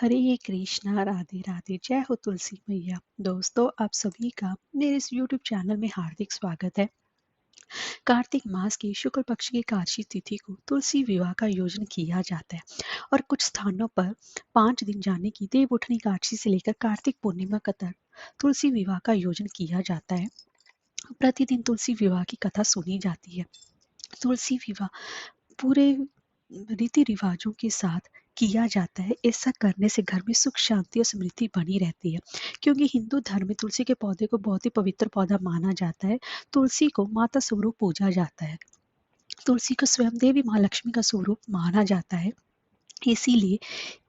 हरे कृष्णा राधे राधे जय हो तुलसी मैया। दोस्तों, आप सभी का मेरे इस यूट्यूब चैनल में हार्दिक स्वागत है। कार्तिक मास की शुक्ल पक्ष की एकादशी तिथि को तुलसी विवाह का आयोजन किया जाता है और कुछ स्थानों पर 5 दिन जाने की देव उठनी एकादशी से लेकर कार्तिक पूर्णिमा तक तुलसी विवाह का आयोजन किया जाता है। प्रतिदिन तुलसी विवाह की कथा सुनी जाती है। तुलसी विवाह पूरे रीति रिवाजों के साथ किया जाता है। ऐसा करने से घर में सुख शांति और समृद्धि बनी रहती है, क्योंकि हिंदू धर्म में तुलसी के पौधे को बहुत ही पवित्र पौधा माना जाता है। तुलसी को माता स्वरूप पूजा जाता है। तुलसी को स्वयं देवी महालक्ष्मी का स्वरूप माना जाता है। इसीलिए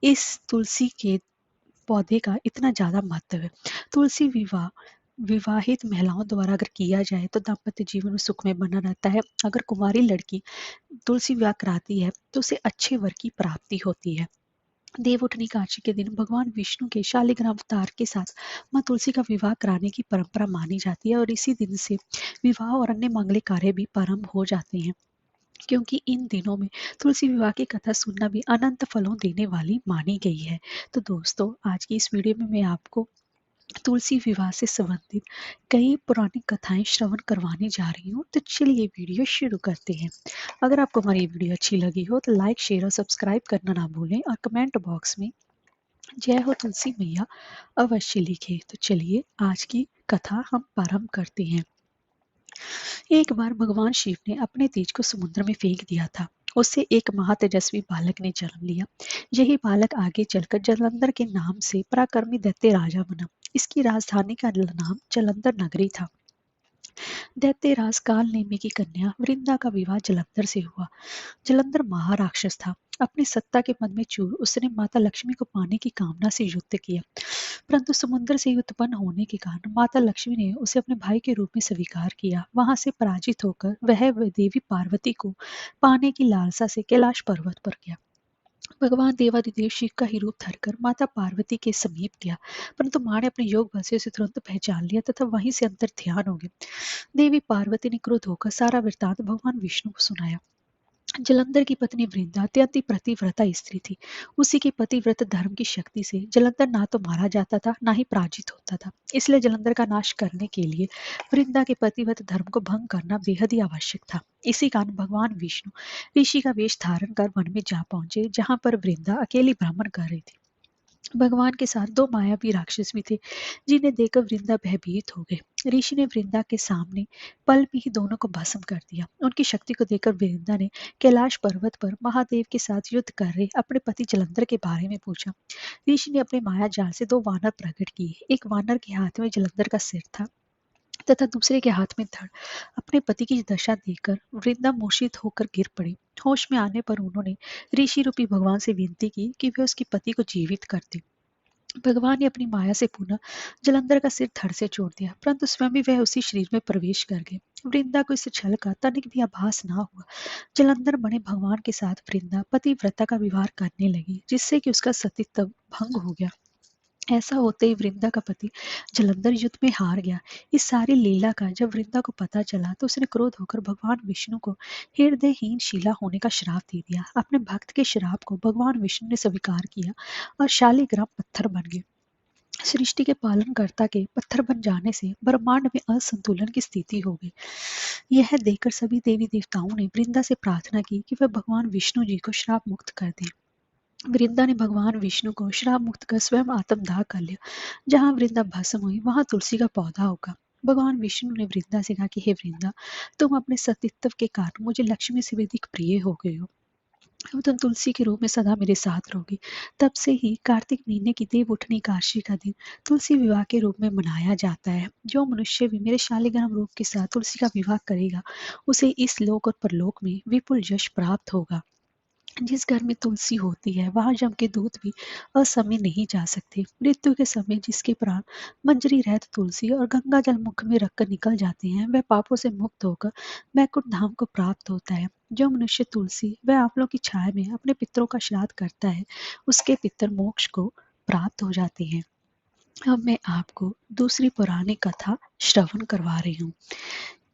इस तुलसी के पौधे का इतना ज़्यादा महत्व है। तुलसी विवाह विवाहित महिलाओं द्वारा अगर किया जाए तो दाम्पत्य जीवन में सुखमय बना रहता है। अगर कुंवारी लड़की तुलसी विवाह कराती है तो उसे अच्छे वर की प्राप्ति होती है। देवउठनी एकादशी के दिन भगवान विष्णु के शालिग्राम अवतार के साथ मां तुलसी का विवाह कराने की परंपरा मानी जाती है और इसी दिन से विवाह और अन्य मांगलिक कार्य भी प्रारंभ हो जाते हैं, क्योंकि इन दिनों में तुलसी विवाह की कथा सुनना भी अनंत फलों देने वाली मानी गई है। तो दोस्तों, आज की इस वीडियो में मैं आपको तुलसी विवाह से संबंधित कई पुरानी कथाएं श्रवण करवाने जा रही हूँ। तो चलिए वीडियो शुरू करते हैं। अगर आपको हमारी वीडियो अच्छी लगी हो तो लाइक शेयर और सब्सक्राइब करना ना भूलें और कमेंट बॉक्स में जय हो तुलसी मैया अवश्य लिखें। तो चलिए आज की कथा हम प्रारंभ करते हैं। एक बार भगवान शिव ने अपने तेज को समुद्र में फेंक दिया था। उससे एक महातेजस्वी बालक ने जन्म लिया। यही बालक आगे चलकर जलंधर के नाम से पराक्रमी दैत्य राजा बना। इसकी राजधानी का नाम जलंधर नगरी था। दैत्यराज काल नेमी की कन्या वृंदा का विवाह जलंधर से हुआ। जलंधर महाराक्षस था। अपनी सत्ता के मद में चूर उसने माता लक्ष्मी को पाने की कामना से युद्ध किया, परंतु समुद्र से उत्पन्न होने के कारण माता लक्ष्मी ने उसे अपने भाई के रूप में स्वीकार किया। वहां से पराजित होकर वह देवी पार्वती को पाने की लालसा से कैलाश पर्वत पर गया। भगवान देवादिदेव शिव का ही रूप धरकर माता पार्वती के समीप गया, परंतु मां ने अपने योग बल से उसे तुरंत पहचान लिया तथा वहीं से अंतर ध्यान हो गया। देवी पार्वती ने क्रुद्ध होकर सारा वृत्तांत भगवान विष्णु को सुनाया। जलंधर की पत्नी वृंदा अत्यंत ही पतिव्रता स्त्री थी। उसी के पतिव्रत धर्म की शक्ति से जलंधर ना तो मारा जाता था, ना ही पराजित होता था। इसलिए जलंधर का नाश करने के लिए वृंदा के पतिव्रत धर्म को भंग करना बेहद ही आवश्यक था। इसी कारण भगवान विष्णु ऋषि का वेश धारण कर वन में जा पहुंचे, जहां पर वृंदा अकेली भ्रमण कर रही थी। भगवान के साथ 2 मायावी राक्षस भी थे, जिन्हें देखकर वृंदा भयभीत हो गए। ऋषि ने वृंदा के सामने पल में ही दोनों को भस्म कर दिया। उनकी शक्ति को देखकर वृंदा ने कैलाश पर्वत पर महादेव के साथ युद्ध कर रहे अपने पति जलंधर के बारे में पूछा। ऋषि ने अपने माया जाल से 2 वानर प्रकट किए। एक वानर के हाथ में जलंधर का सिर था तथा दूसरे के हाथ में धड़। अपने पति की दशा देखकर वृंदा मूर्छित होकर गिर पड़ी। होश में आने पर उन्होंने ऋषि रूपी भगवान से विनती की कि वे उसके पति को जीवित कर दें। भगवान ने अपनी माया से पुनः जलंधर का सिर धड़ से जोड़ दिया, परंतु स्वयं भी वह उसी शरीर में प्रवेश कर गए। वृंदा को इस छल का तनिक भी आभास ना हुआ। जलंधर बने भगवान के साथ वृंदा पतिव्रता का व्यवहार करने लगी, जिससे कि उसका सतीत्व भंग हो गया। ऐसा होते ही वृंदा का पति जलंधर युद्ध में हार गया। इस सारी लीला का जब वृंदा को पता चला तो उसने क्रोध होकर भगवान विष्णु को हृदयहीन शीला होने का श्राप दे दिया। अपने भक्त के श्राप को भगवान विष्णु ने स्वीकार किया और शालिग्राम पत्थर बन गए। सृष्टि के पालनकर्ता के पत्थर बन जाने से ब्रह्मांड में असंतुलन की स्थिति हो गई। यह देखकर सभी देवी देवताओं ने वृंदा से प्रार्थना की कि वह भगवान विष्णु जी को श्राप मुक्त कर दें। वृंदा ने भगवान विष्णु को श्राप मुक्त कर स्वयं आत्मदाह कर लिया। जहां वृंदा भस्म हुई वहां तुलसी का पौधा होगा। भगवान विष्णु ने वृंदा से कहा कि हे वृंदा, तुम अपने सतीत्व के कारण मुझे लक्ष्मी से भी अधिक प्रिय हो गए हो। अब तुम तुलसी के रूप में सदा मेरे साथ रहोगी। तब से ही कार्तिक महीने की देव उठनी एकादशी का दिन तुलसी विवाह के रूप में मनाया जाता है। जो मनुष्य भी मेरे शालिग्राम रूप के साथ तुलसी का विवाह करेगा, उसे इस लोक और परलोक में विपुल यश प्राप्त होगा। जिस घर में तुलसी होती है वहां यम के दूत भी असमय नहीं जा सकते। मृत्यु के समय जिसके प्राण मंजरी रहत तुलसी और गंगा जल मुख में रखकर निकल जाते हैं, वह पापों से मुक्त होकर वैकुंठ धाम को प्राप्त होता है। जो मनुष्य तुलसी व आंवलों की छाया में अपने पितरों का श्राद्ध करता है, उसके पितर मोक्ष को प्राप्त हो जाते हैं। अब मैं आपको दूसरी पुरानी कथा श्रवण करवा रही हूँ।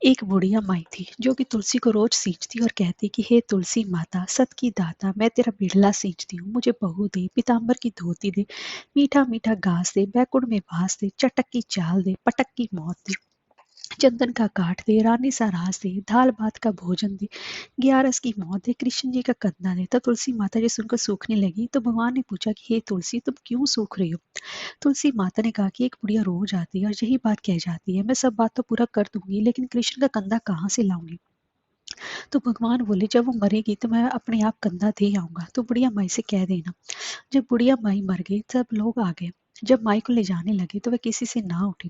एक बुढ़िया माई थी जो कि तुलसी को रोज सींचती और कहती कि हे तुलसी माता, सत की दाता, मैं तेरा बिरला सींचती हूँ, मुझे बहू दे, पीताम्बर की धोती दे, मीठा मीठा घास दे, बैकुंठ में वास दे, चटक की चाल दे, पटक की मौत दे, चंदन का काठ दे, रानी सा रास दे, दाल भात का भोजन दे, ग्यारस की मौत दे, कृष्ण जी का कंधा दे। तो तुलसी माता जी सुनकर सूखने लगी तो भगवान ने पूछा कि हे तुलसी, तुम क्यों सूख रही हो? तुलसी माता ने कहा कि एक बुढ़िया रोज आती है और यही बात कह जाती है, मैं सब बात तो पूरा कर दूंगी लेकिन कृष्ण का कंधा कहाँ से लाऊंगी? तो भगवान बोले, जब वो मरेगी तो मैं अपने आप कंधा दे आऊंगा, तो बुढ़िया माई से कह देना। जब बुढ़िया माई मर गई सब लोग आ गए। जब माई को ले जाने लगे तो वह किसी से ना उठी।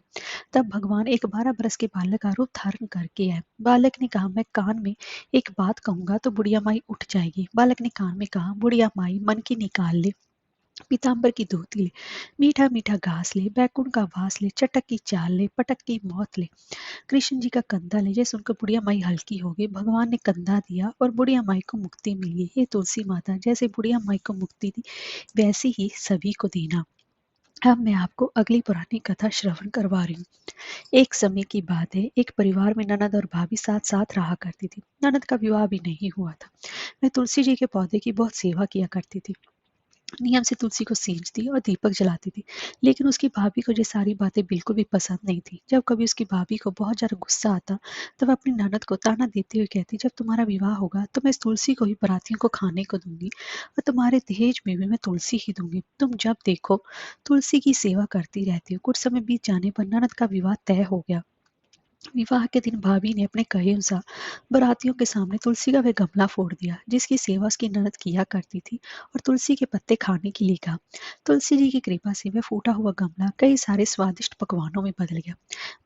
तब भगवान एक 12 बरस के बालक का रूप धारण करके आए। बालक ने कहा, मैं कान में एक बात कहूंगा तो बुढ़िया माई उठ जाएगी। बालक ने कान में कहा, बुढ़िया माई मन की निकाल ले, पीताम्बर की धोती ले, मीठा मीठा घास ले, बैकुंठ का वास ले, चटक की चाल ले, पटक की मौत ले, कृष्ण जी का कंधा ले। जैसे सुनकर बुढ़िया माई हल्की हो गई। भगवान ने कंधा दिया और बुढ़िया माई को मुक्ति मिल गई। हे तुलसी माता, जैसे बुढ़िया माई को मुक्ति दी वैसे ही सभी को देना। अब मैं आपको अगली पुरानी कथा श्रवण करवा रही हूँ। एक समय की बात है, एक परिवार में ननद और भाभी साथ साथ रहा करती थी। ननद का विवाह भी नहीं हुआ था। मैं तुलसी जी के पौधे की बहुत सेवा किया करती थी। नियम से तुलसी को सींचती और दीपक जलाती थी। लेकिन उसकी भाभी को ये सारी बातें बिल्कुल भी पसंद नहीं थी। जब कभी उसकी भाभी को बहुत ज्यादा गुस्सा आता तो वह अपनी ननद को ताना देते हुए कहती, जब तुम्हारा विवाह होगा तो मैं इस तुलसी को ही बरातियों को खाने को दूंगी और तुम्हारे दहेज में भी मैं तुलसी ही दूंगी। तुम जब देखो तुलसी की सेवा करती रहती हो। कुछ समय बीत जाने पर ननद का विवाह तय हो गया। विवाह के दिन भाभी ने अपने कहे अनुसार बारातियों के सामने तुलसी का वह गमला फोड़ दिया जिसकी सेवा उसकी ननद किया करती थी और तुलसी के पत्ते खाने के लिए कहा। तुलसी जी की कृपा से वह फूटा हुआ गमला कई सारे स्वादिष्ट पकवानों में बदल गया।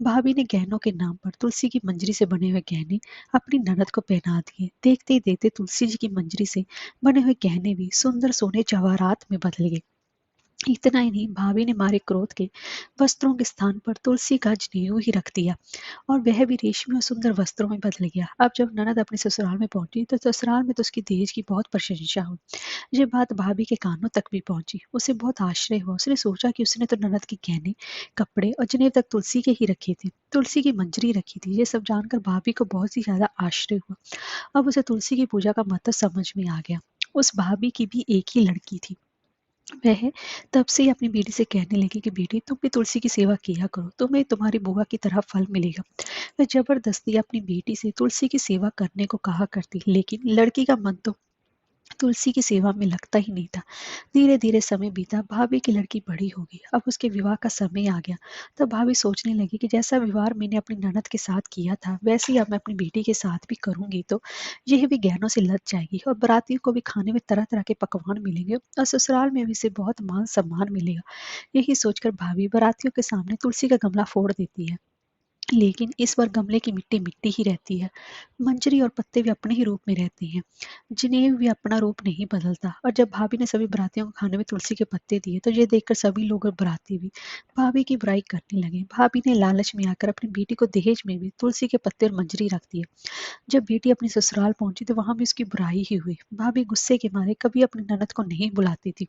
भाभी ने गहनों के नाम पर तुलसी की मंजरी से बने हुए गहने अपनी ननद को पहना दिए। देखते ही देखते तुलसी जी की मंजरी से बने हुए गहने भी सुंदर सोने जवाहरात में बदल गए। इतना ही नहीं, भाभी ने मारे क्रोध के वस्त्रों के स्थान पर तुलसी का जनेऊ ही रख दिया और वह भी रेशमी और सुंदर वस्त्रों में बदल गया। अब जब ननद अपने ससुराल में पहुंची तो ससुराल में तो उसकी दहेज की बहुत प्रशंसा हुई। ये बात भाभी के कानों तक भी पहुंची। उसे बहुत आश्चर्य हुआ। उसने सोचा कि उसने तो ननद के गहने, कपड़े और जनेऊ तक तुलसी के ही रखे थे, तुलसी की मंजरी रखी थी। ये सब जानकर भाभी को बहुत ही ज्यादा आश्चर्य हुआ। अब उसे तुलसी की पूजा का महत्व समझ में आ गया। उस भाभी की भी एक ही लड़की थी। वह तब से ही अपनी बेटी से कहने लगी कि बेटी, तुम भी तुलसी की सेवा किया करो, तुम्हें तुम्हारी बुआ की तरह फल मिलेगा। वह जबरदस्ती अपनी बेटी से तुलसी की सेवा करने को कहा करती, लेकिन लड़की का मन तो तुलसी की सेवा में लगता ही नहीं था। धीरे धीरे समय बीता। भाभी की लड़की बड़ी हो गई। अब उसके विवाह का समय आ गया। तब भाभी सोचने लगी कि जैसा विवाह मैंने अपनी ननद के साथ किया था वैसे ही अब मैं अपनी बेटी के साथ भी करूंगी तो यह भी गहनों से लद जाएगी और बारातियों को भी खाने में तरह तरह के पकवान मिलेंगे और ससुराल में भी इसे बहुत मान सम्मान मिलेगा। यही सोचकर भाभी बारातियों के सामने तुलसी का गमला फोड़ देती है। लेकिन इस बार गमले की मिट्टी मिट्टी ही रहती है। मंजरी और पत्ते भी अपने ही रूप में रहते हैं। जनेऊ भी अपना रूप नहीं बदलता। और जब भाभी ने सभी बरातियों को खाने में तुलसी के पत्ते दिए तो ये देखकर सभी लोग और बराती भी भाभी की बुराई करने लगे। भाभी ने लालच में आकर अपनी बेटी को दहेज में भी तुलसी के पत्ते और मंजरी रख दिए। जब बेटी अपनी ससुराल पहुंची तो वहां भी उसकी बुराई ही हुई। भाभी गुस्से के मारे कभी अपनी ननद को नहीं बुलाती थी।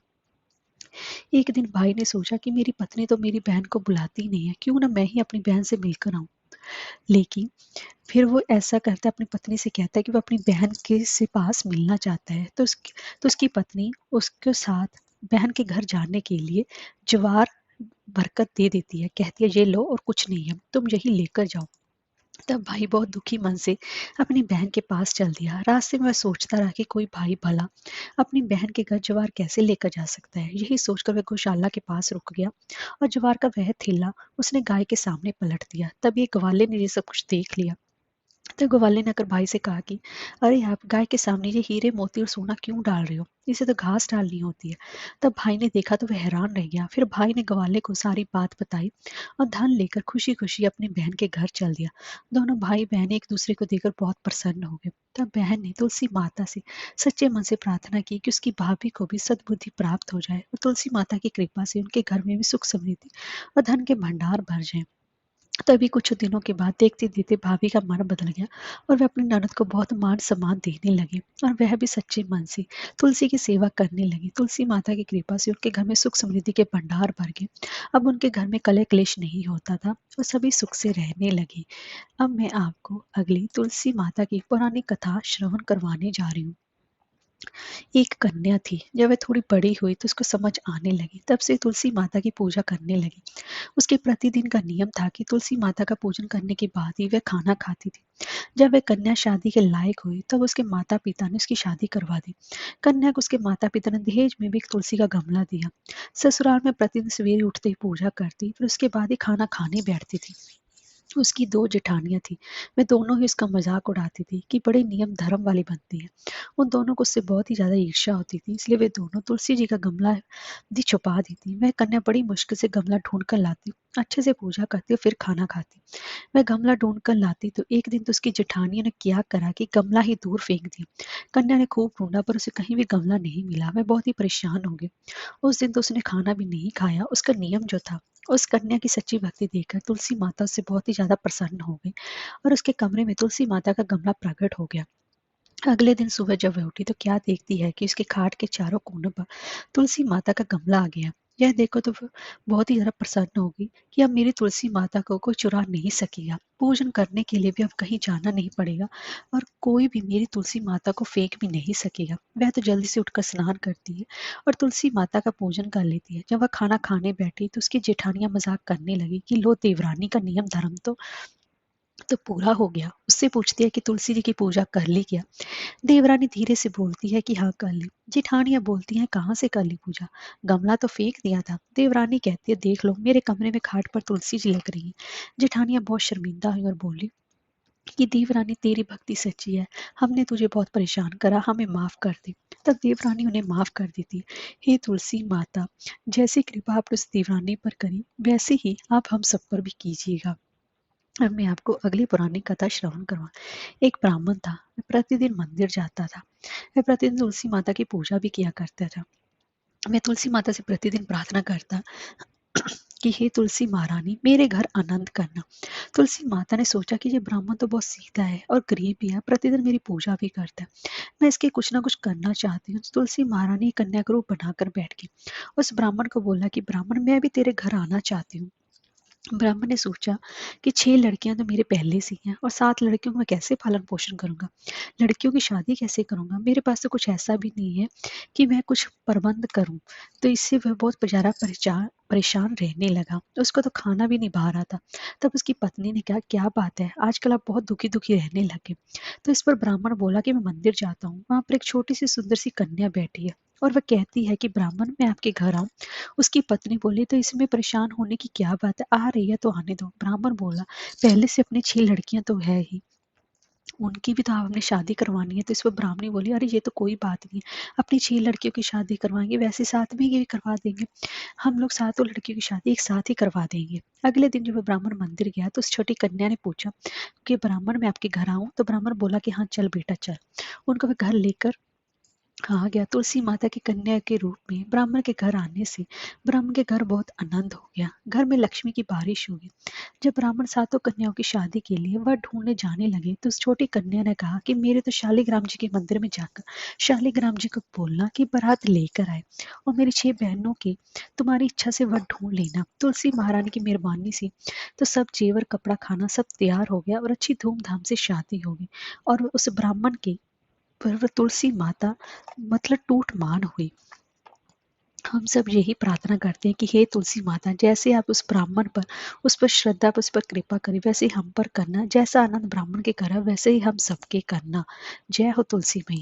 एक दिन भाई ने सोचा कि मेरी पत्नी तो मेरी बहन को बुलाती नहीं है, क्यों ना मैं ही अपनी बहन से मिलकर आऊं। लेकिन फिर वो ऐसा करता है, अपनी पत्नी से कहता है कि वो अपनी बहन के से पास मिलना चाहता है। तो उसकी पत्नी उसके साथ बहन के घर जाने के लिए ज्वार बरकत दे देती है। कहती है, ये लो और कुछ नहीं है, तुम यही लेकर जाओ। तब भाई बहुत दुखी मन से अपनी बहन के पास चल दिया। रास्ते में वह सोचता रहा कि कोई भाई भला अपनी बहन के घर ज्वार कैसे लेकर जा सकता है। यही सोचकर वह गौशाला के पास रुक गया और ज्वार का वह थैला उसने गाय के सामने पलट दिया। तब ये ग्वाले ने ये सब कुछ देख लिया। तो ग्वाले ने आकर भाई से कहा कि अरे, आप गाय के सामने ये हीरे मोती और सोना क्यों डाल रहे हो? इसे तो घास डालनी होती है। तब भाई ने देखा तो वह हैरान रह गया। फिर भाई ने ग्वाले को सारी बात बताई और धन लेकर खुशी खुशी अपनी बहन के घर चल दिया। दोनों भाई बहन एक दूसरे को देखकर बहुत प्रसन्न हो गए। तब बहन ने तुलसी माता से सच्चे मन से प्रार्थना की कि उसकी भाभी को भी सद्बुद्धि प्राप्त हो जाए और तुलसी माता की कृपा से उनके घर में भी सुख समृद्धि और धन के भंडार भर जाए। तभी कुछ दिनों के बाद देखते देखते भाभी का मन बदल गया और वह अपनी ननद को बहुत मान सम्मान देने लगी और वह भी सच्चे मन से तुलसी की सेवा करने लगी। तुलसी माता की कृपा से उनके घर में सुख समृद्धि के भंडार भर गए। अब उनके घर में कलह क्लेश नहीं होता था और सभी सुख से रहने लगे। अब मैं आपको अगली तुलसी माता की पुरानी कथा श्रवण करवाने जा रही हूँ। एक कन्या थी। जब वह थोड़ी बड़ी हुई तो उसको समझ आने लगी। तब से तुलसी माता की पूजा करने लगी। उसके प्रतिदिन का नियम था कि तुलसी माता का पूजन करने के बाद ही वह खाना खाती थी। जब वह कन्या शादी के लायक हुई तब उसके माता पिता ने उसकी शादी करवा दी। कन्या को उसके माता पिता ने दहेज में भी एक तुलसी का गमला दिया। ससुराल में प्रतिदिन सवेरे उठते ही पूजा करती, फिर उसके बाद ही खाना खाने बैठती थी। उसकी 2 जेठानियाँ थीं। वे दोनों ही उसका मज़ाक उड़ाती थी कि बड़े नियम धर्म वाली बनती है। उन दोनों को उससे बहुत ही ज़्यादा ईर्ष्या होती थी, इसलिए वे दोनों तुलसी जी का गमला भी छुपा देती। वह कन्या बड़ी मुश्किल से गमला ढूँढ कर लाती, अच्छे से पूजा करती और फिर खाना खाती। वह गमला ढूँढ कर लाती तो एक दिन तो उसकी जेठानियों ने क्या करा कि गमला ही दूर फेंक दिया। कन्या ने खूब ढूँढा पर उसे कहीं भी गमला नहीं मिला। वह बहुत ही परेशान हो गई। उस दिन तो उसने खाना भी नहीं खाया। उसका नियम जो था, उस कन्या की सच्ची भक्ति देखकर तुलसी माता उससे बहुत ही ज़्यादा प्रसन्न हो गई और उसके कमरे में तुलसी माता का गमला प्रकट हो गया। अगले दिन सुबह जब वह उठी तो क्या देखती है कि उसके खाट के चारों कोनों पर तुलसी माता का गमला आ गया। यह देखो तो वह बहुत ही ज़्यादा प्रसन्न होगी कि अब मेरी तुलसी माता को कोई चुरा नहीं सकेगा। पूजन करने के लिए भी अब कहीं जाना नहीं पड़ेगा और कोई भी मेरी तुलसी माता को फेंक भी नहीं सकेगा। वह तो जल्दी से उठकर स्नान करती है और तुलसी माता का पूजन कर लेती है। जब वह खाना खाने बैठी तो उसकी जेठानियां मजाक करने लगी कि लो देवरानी का नियम धर्म तो पूरा हो गया। उससे पूछती है कि तुलसी जी की पूजा कर ली क्या? देवरानी धीरे से बोलती है कि हाँ कर ली। जेठानियां बोलती हैं कहाँ से कर ली पूजा, गमला तो फेंक दिया था। देवरानी कहती है देख लो मेरे कमरे में खाट पर तुलसी जी लग रही है। जेठानियां बहुत शर्मिंदा हुई और बोली कि देवरानी तेरी भक्ति सच्ची है, हमने तुझे बहुत परेशान करा, हमें माफ कर दे। तब देवरानी उन्हें माफ कर देती। हे तुलसी माता, जैसी कृपा आपने उस देवरानी पर करी वैसे ही आप हम सब पर भी कीजिएगा। अब मैं आपको अगली पुरानी कथा श्रवण करवा। एक ब्राह्मण था, वह प्रतिदिन मंदिर जाता था। वह प्रतिदिन तुलसी माता की पूजा भी किया करता था। मैं तुलसी माता से प्रतिदिन प्रार्थना करता कि हे तुलसी महारानी मेरे घर आनंद करना। तुलसी माता ने सोचा कि ये ब्राह्मण तो बहुत सीधा है और गरीब भी है, प्रतिदिन मेरी पूजा भी करता है, मैं इसके कुछ ना कुछ करना चाहती हूँ। तो तुलसी महारानी कन्या का रूप बनाकर बैठ गई। उस ब्राह्मण को बोला कि ब्राह्मण मैं भी तेरे घर आना चाहती हूँ। ब्राह्मण ने सोचा कि 6 लड़कियां तो मेरे पहले से ही हैं और 7 लड़कियों को मैं कैसे पालन पोषण करूंगा, लड़कियों की शादी कैसे करूंगा, मेरे पास तो कुछ ऐसा भी नहीं है कि मैं कुछ प्रबंध करूं। तो इससे वह बहुत बेचारा परेशान परेशान रहने लगा। उसको तो खाना भी नहीं भा रहा था। तब उसकी पत्नी ने कहा क्या बात है, आजकल आप बहुत दुखी दुखी रहने लगे। तो इस पर ब्राह्मण बोला कि मैं मंदिर जाता हूँ, वहां पर एक छोटी सी सुंदर सी कन्या बैठी है और वह कहती है कि ब्राह्मण मैं आपके घर आऊं। उसकी पत्नी बोली तो इसमें परेशान होने की क्या बात है, आ रही है तो आने दो। ब्राह्मण बोला पहले से अपनी 6 लड़कियां तो है ही, उनकी भी तो आपने शादी करवानी है। तो इस पर ब्राह्मणी बोली अरे ये तो कोई बात नहीं है, अपनी 6 लड़कियों की शादी करवाएंगे, वैसे साथ में ही करवा देंगे, हम लोग सातों लड़कियों की शादी एक साथ ही करवा देंगे। अगले दिन जब वह ब्राह्मण मंदिर गया तो उस छोटी कन्या ने पूछा कि ब्राह्मण मैं आपके घर आऊं। तो ब्राह्मण बोला कि हाँ चल बेटा चल। उनको वह घर लेकर कहा गया। तुलसी माता की कन्या के रूप में ब्राह्मण के घर आने से ब्राह्मण के घर बहुत आनंद हो गया। घर में लक्ष्मी की बारिश हो गई। जब ब्राह्मण सातों कन्याओं की शादी के लिए वह ढूंढने जाने लगे तो उस छोटी कन्या ने कहा कि मेरे तो शालिग्राम जी के मंदिर में जाकर शालिग्राम जी को बोलना कि बारात लेकर आए और मेरी 6 बहनों की तुम्हारी इच्छा से वह ढूंढ लेना। तुलसी महारानी की मेहरबानी से तो सब जेवर कपड़ा खाना सब तैयार हो गया और अच्छी धूमधाम से शादी हो गई और उस ब्राह्मण की पर वह तुलसी माता मतलब टूट मान हुई। हम सब यही प्रार्थना करते हैं कि हे तुलसी माता जैसे आप उस ब्राह्मण पर उस पर श्रद्धा उस पर कृपा करें वैसे ही हम पर करना, जैसा आनंद ब्राह्मण के करा वैसे ही हम सबके करना। जय हो तुलसी मैया।